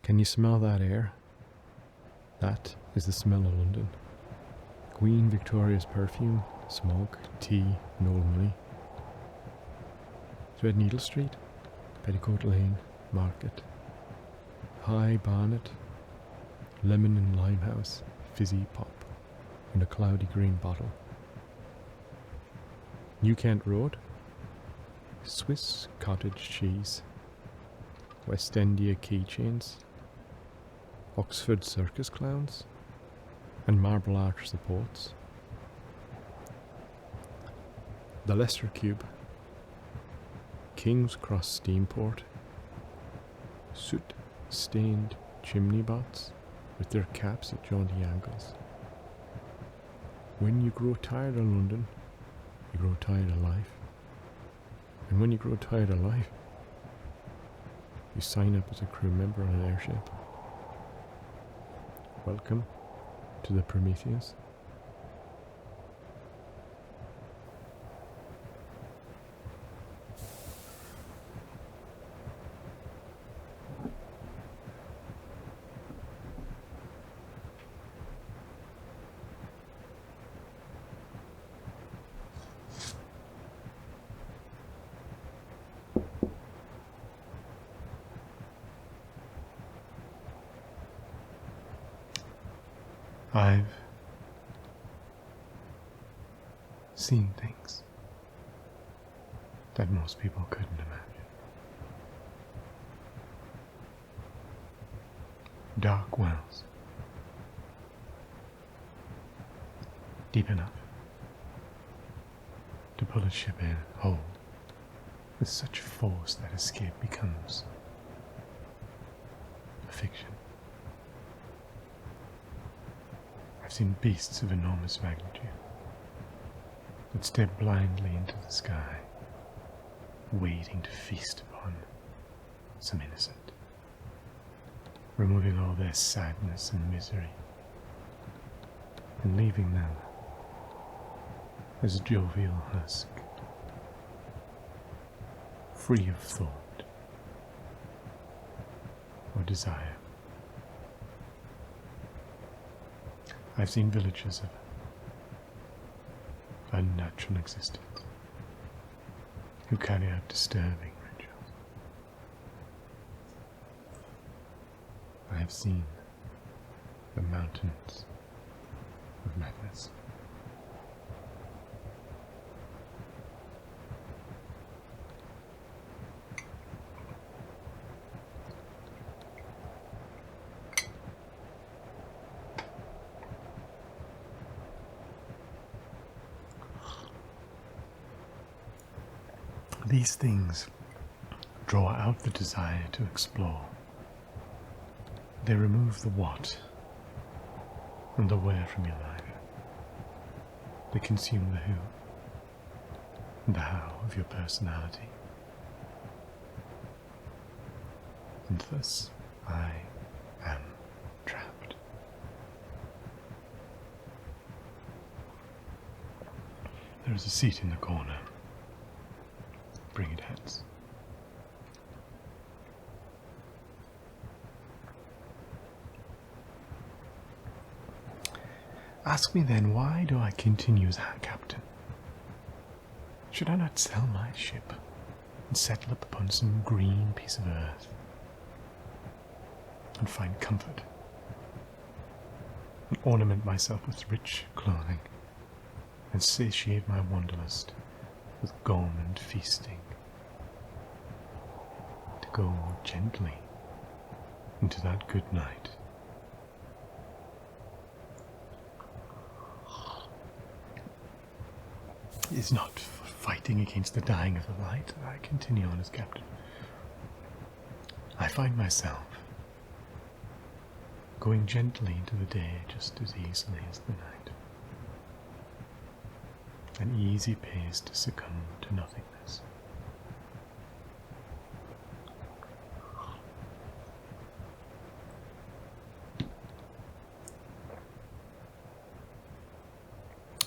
Can you smell that air? That is the smell of London. Queen Victoria's perfume, smoke, tea, and old money. Threadneedle Street, Petticoat Lane, Market. High Barnet, lemon and limehouse, fizzy pop, in a cloudy green bottle. New Kent Road, Swiss cottage cheese, West India keychains, Oxford circus clowns, and Marble Arch supports. The Leicester Cube, King's Cross Steamport, soot-stained chimney bots with their caps at jaunty angles. When you grow tired of London, you grow tired of life. And when you grow tired of life, you sign up as a crew member on an airship. Welcome to the Prometheus. I've seen things that most people couldn't imagine. Dark wells, deep enough to pull a ship in whole with such force that escape becomes a fiction. I've seen beasts of enormous magnitude that stare blindly into the sky, waiting to feast upon some innocent, removing all their sadness and misery, and leaving them as a jovial husk, free of thought or desire. I've seen villages of unnatural existence who carry out disturbing rituals. I have seen the mountains of madness. These things draw out the desire to explore. They remove the what and the where from your life. They consume the who and the how of your personality. And thus I am trapped. There is a seat in the corner. Bring it hence. Ask me then, why do I continue as captain? Should I not sell my ship and settle upon some green piece of earth and find comfort and ornament myself with rich clothing and satiate my wanderlust with gourmand feasting, to go gently into that good night. It is not fighting against the dying of the light that I continue on as captain. I find myself going gently into the day just as easily as the night. An easy pace to succumb to nothingness.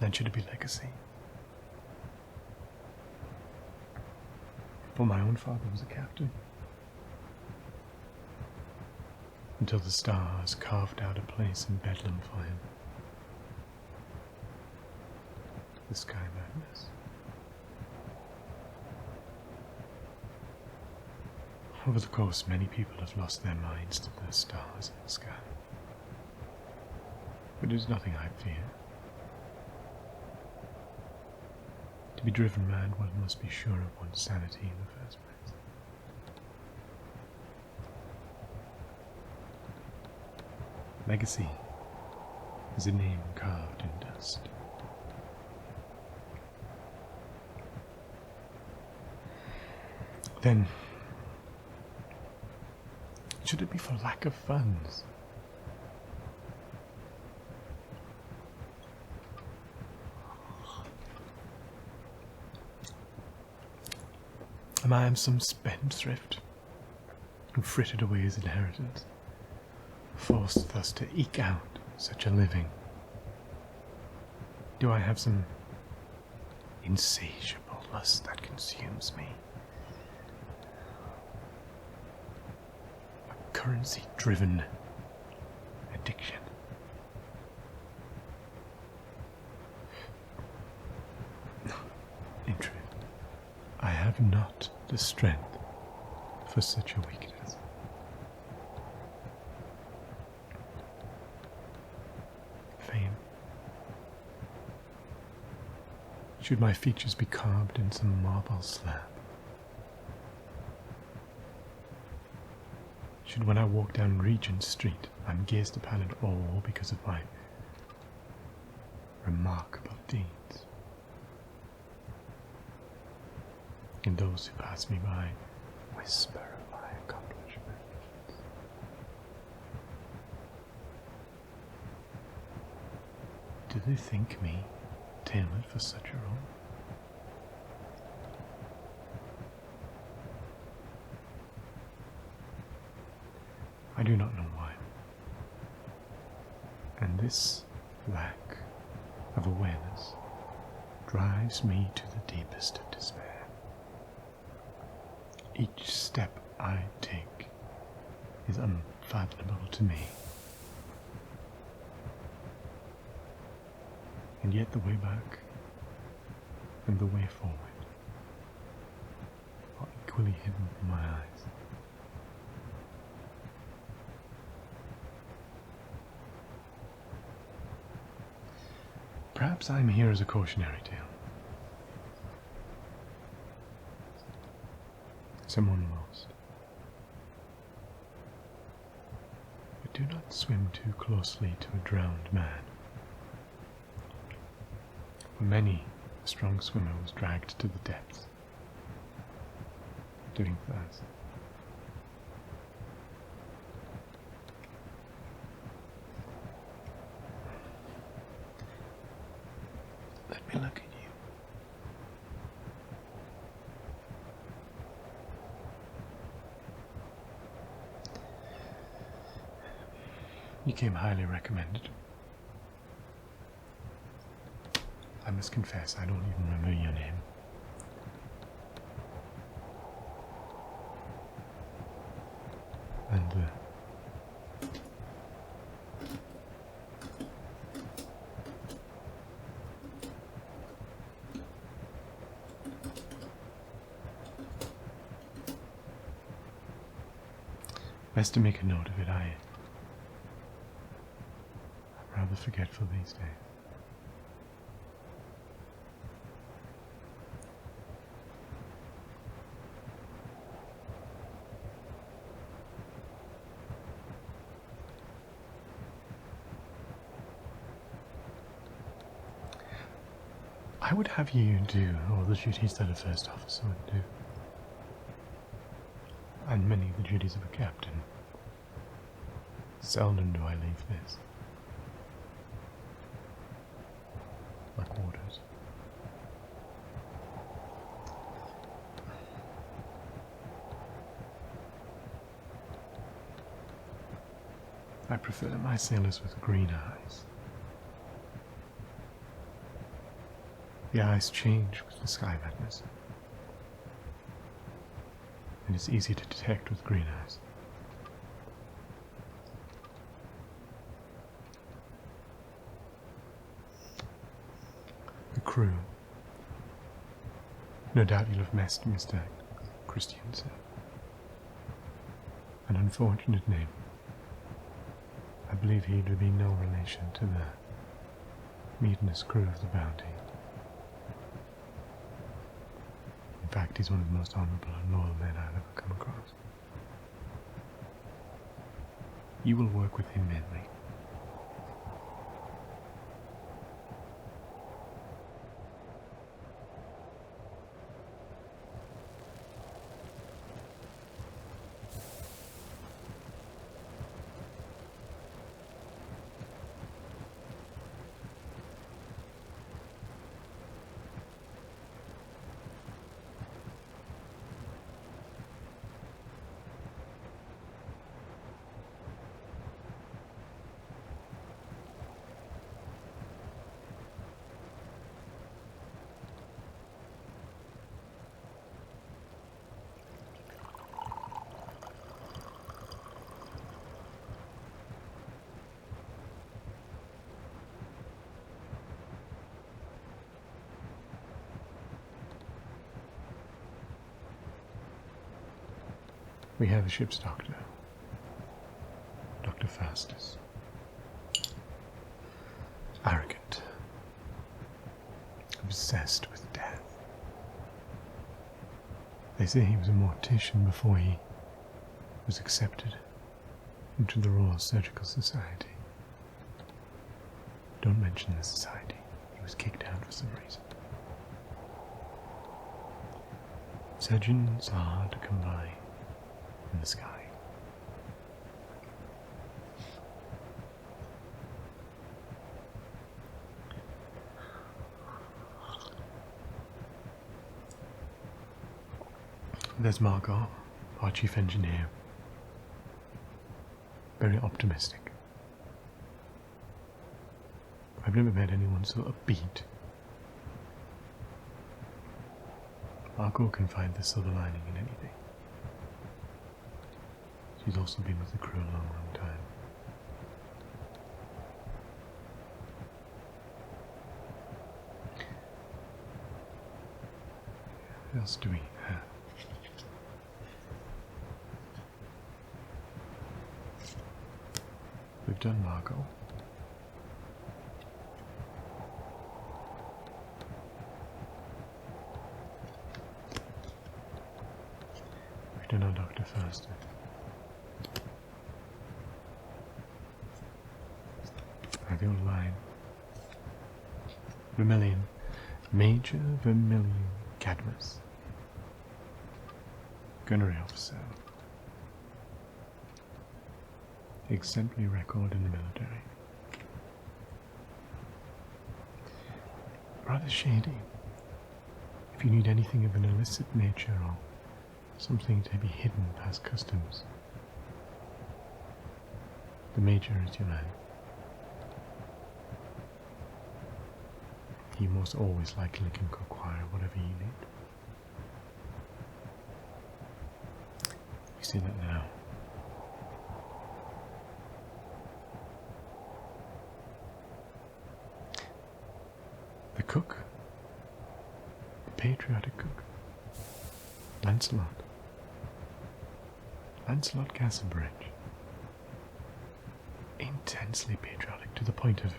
Then should it be legacy? For my own father was a captain. until the stars carved out a place in Bedlam for him. The sky madness. Over the course, many people have lost their minds to the stars in the sky. But it is nothing I fear. To be driven mad, one must be sure of one's sanity in the first place. Legacy is a name carved in dust. Then, should it be for lack of funds? Am I some spendthrift who frittered away his inheritance, forced thus to eke out such a living? Do I have some insatiable lust that consumes me? A currency-driven addiction? In truth, I have not the strength for such a weakness. Fame. Should my features be carved in some marble slab? Should when I walk down Regent Street, I'm gazed upon in awe because of my remarkable deeds? And those who pass me by whisper of my accomplishments. Do they think me tailored for such a role? I do not know why. And this lack of awareness drives me to the deepest of despair. Each step I take is unfathomable to me. And yet the way back and the way forward are equally hidden from my eyes. Perhaps I'm here as a cautionary tale. Someone lost. But do not swim too closely to a drowned man. For many, a strong swimmer was dragged to the depths, doing fast. Let me look at you. You came highly recommended. I must confess, I don't even remember your name. And best to make a note of it. I'm rather forgetful these days. I would have you do all the duties that a first officer would do, and many of the duties of a captain. Seldom do I leave this. My quarters. I prefer my sailors with green eyes. The eyes change with the sky madness, and it's easy to detect with green eyes. crew. No doubt you'll have met Mr. Christianson. An unfortunate name. I believe he would be no relation to the mutinous crew of the Bounty. In fact, he's one of the most honourable and loyal men I've ever come across. You will work with him mainly. We have a ship's doctor, Dr. Faustus. Arrogant, obsessed with death. They say he was a mortician before he was accepted into the Royal Surgical Society. Don't mention the society. He was kicked out for some reason. Surgeons are hard to come by in the sky. There's Margot, our chief engineer. Very optimistic. I've never met anyone so upbeat. Margot can find the silver lining in anything. She's also been with the crew a long, long time. What else do we have? We've done Margot. We've done our Dr. Faustus. The old line. Vermilion. Major Vermilion Cadmus. Gunnery officer. Exemplary record in the military. Rather shady. If you need anything of an illicit nature or something to be hidden past customs, the Major is your man. He most always likely can acquire whatever you need. You see that now. The cook, the patriotic cook, Lancelot Castlebride, intensely patriotic to the point of,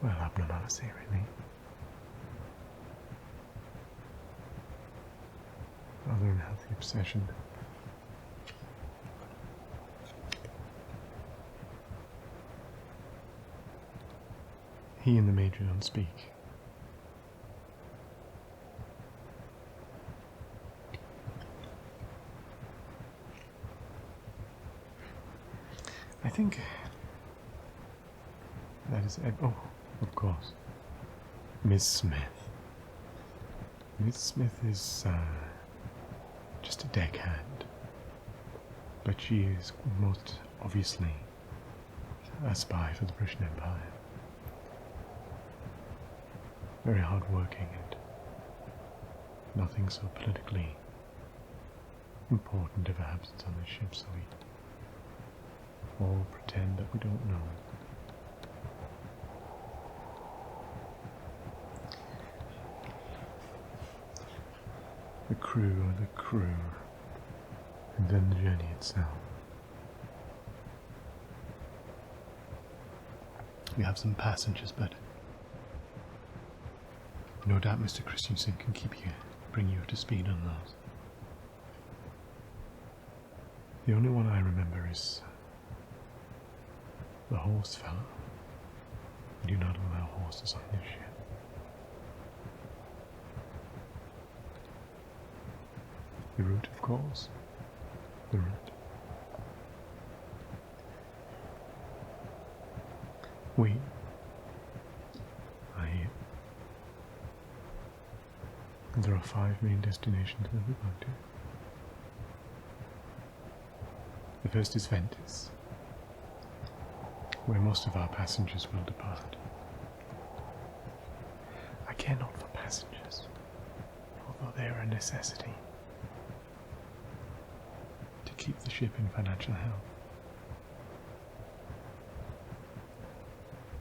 well, abnormality, really. Rather unhealthy obsession. He and the Major don't speak. I think that is it. Oh, of course. Miss Smith. Miss Smith is just a deckhand, but she is most obviously a spy for the British Empire. Very hard-working and nothing so politically important ever happens on this ship, so we all pretend that we don't know. the crew, and then the journey itself. We have some passengers, but no doubt Mr. Christianson can bring you up to speed on those. The only one I remember is the horse fellow. We do not allow horses on this ship. The route, of course. The route. There are 5 main destinations that we go to. The first is Venice, where most of our passengers will depart. I care not for passengers, although they are a necessity to keep the ship in financial health.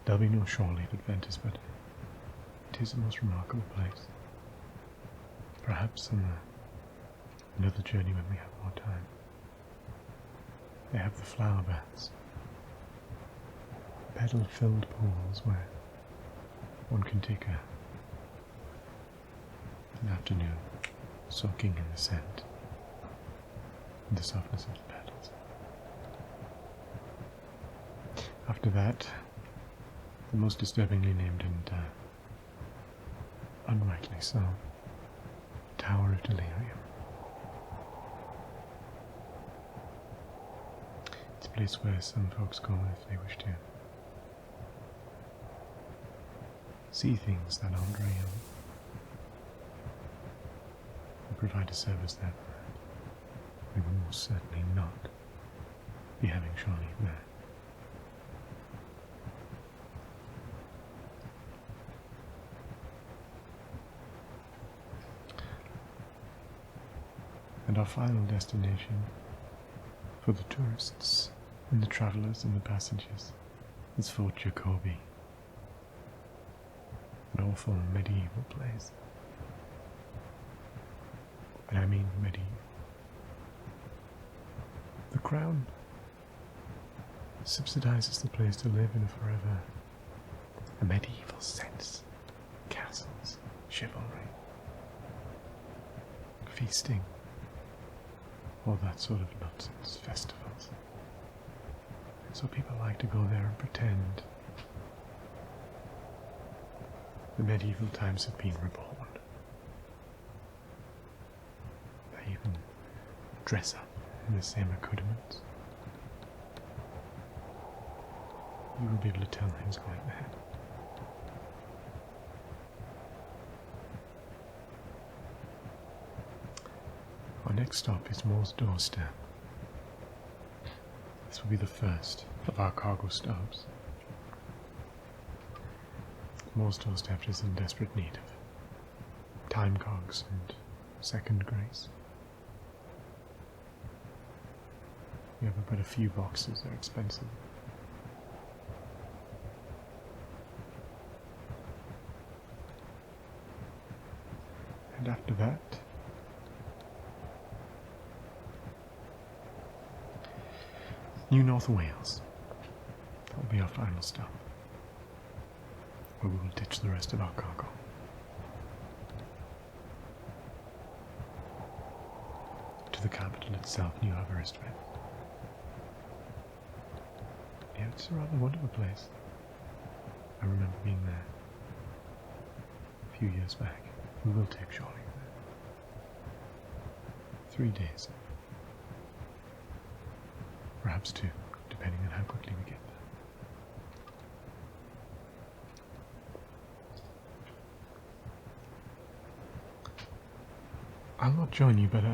There'll be no shore leave at Venice, but it is a most remarkable place. Perhaps on another journey when we have more time. They have the flower baths, petal-filled pools where one can take an afternoon soaking in the scent and the softness of the petals. After that, the most disturbingly named and unrightly so, Tower of Delirium. It's a place where some folks go if they wish to see things that aren't real. We provide a service that we will most certainly not be having shore leave there. And our final destination for the tourists and the travellers and the passengers is Fort Jacobi, an awful medieval place. And I mean medieval. The Crown subsidizes the place to live in forever. A medieval sense. Castles, chivalry, feasting, all that sort of nonsense, festivals. So people like to go there and pretend the medieval times have been reborn. They even dress up in the same accoutrements. You will be able to tell who's going there. Our next stop is Moore's Doorstep. This will be the first of our cargo stops. Moore's Doorstep is in desperate need of time cogs and second grace. We have but a few boxes, they're expensive. And after that, New North Wales. That will be our final stop, where we will ditch the rest of our cargo. To the capital itself, New Aberystwyth. Yeah, it's a rather wonderful place. I remember being there a few years back. We will take shore leave there. 3 days. Perhaps 2, depending on how quickly we get there. I'll not join you, but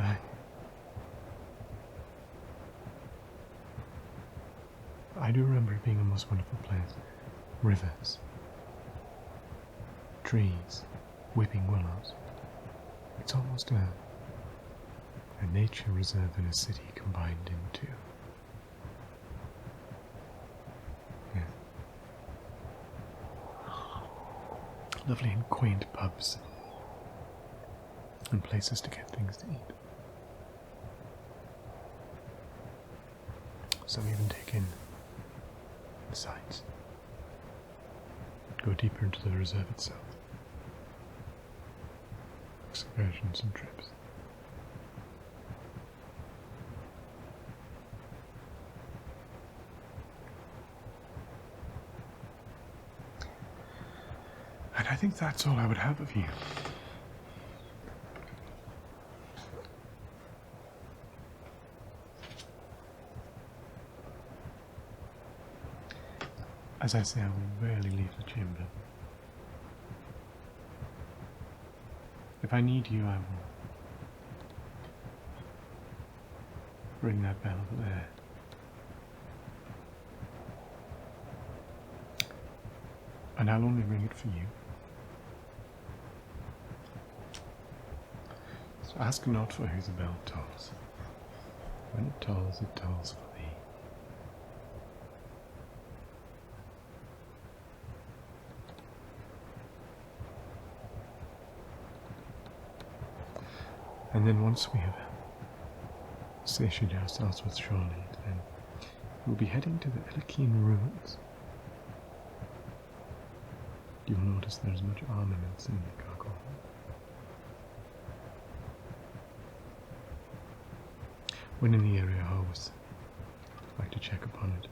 I do remember it being a most wonderful place. Rivers, trees, weeping willows. It's almost a nature reserve and a city combined into. Yeah. Lovely and quaint pubs. and places to get things to eat. Some even take in the sights, go deeper into the reserve itself. Excursions and trips. And I think that's all I would have of you. As I say, I will rarely leave the chamber. If I need you, I will ring that bell there. And I'll only ring it for you. So ask not for who the bell tolls. When it tolls for thee. And then once we have satiated ourselves with Charlotte, then we'll be heading to the Elakine ruins. You'll notice there's much armaments in the cargo hold. When in the area, I always like to check upon it.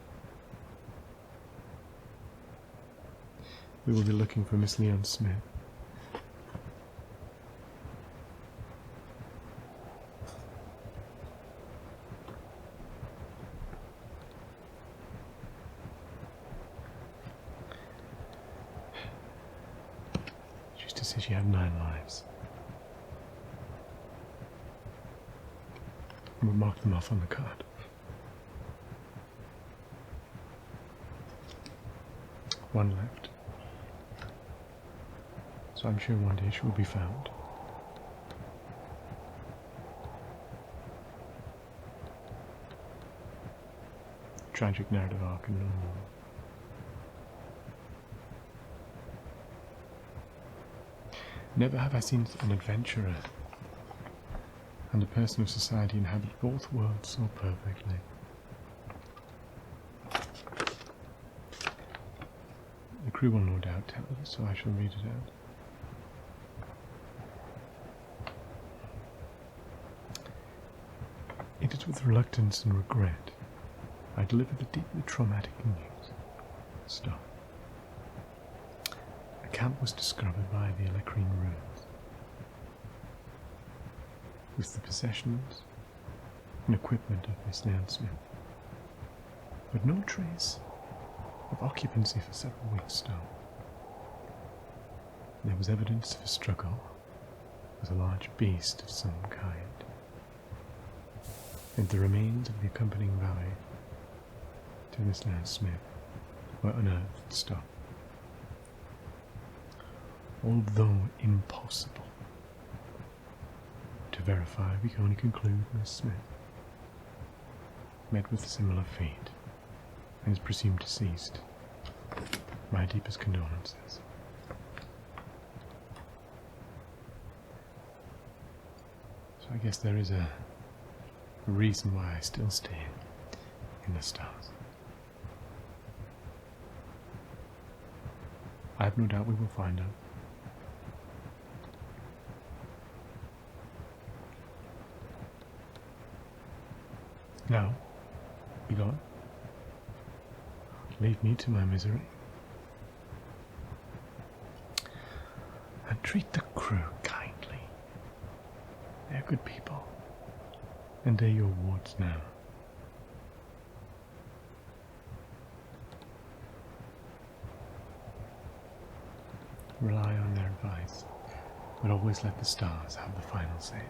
We will be looking for Miss Leon Smith. She had 9 lives. We'll mark them off on the card. One left. So I'm sure one day she will be found. Tragic narrative arc and no more. Never have I seen an adventurer and a person of society inhabit both worlds so perfectly. The crew will no doubt tell it, so I shall read it out. It is with reluctance and regret I deliver the deeply traumatic news. Stop. A camp was discovered by the Elakine ruins, with the possessions and equipment of Miss Leon Smith, but no trace of occupancy for several weeks still. There was evidence of a struggle with a large beast of some kind, and the remains of the accompanying valet to Miss Leon Smith were unearthed and stopped. Although impossible to verify, we can only conclude Miss Smith met with a similar fate and is presumed deceased. My deepest condolences. So I guess there is a reason why I still stay in the stars. I have no doubt we will find out. Now, Begone. Leave me to my misery. And treat the crew kindly. They're good people. And they're your wards now. Rely on their advice, but always let the stars have the final say.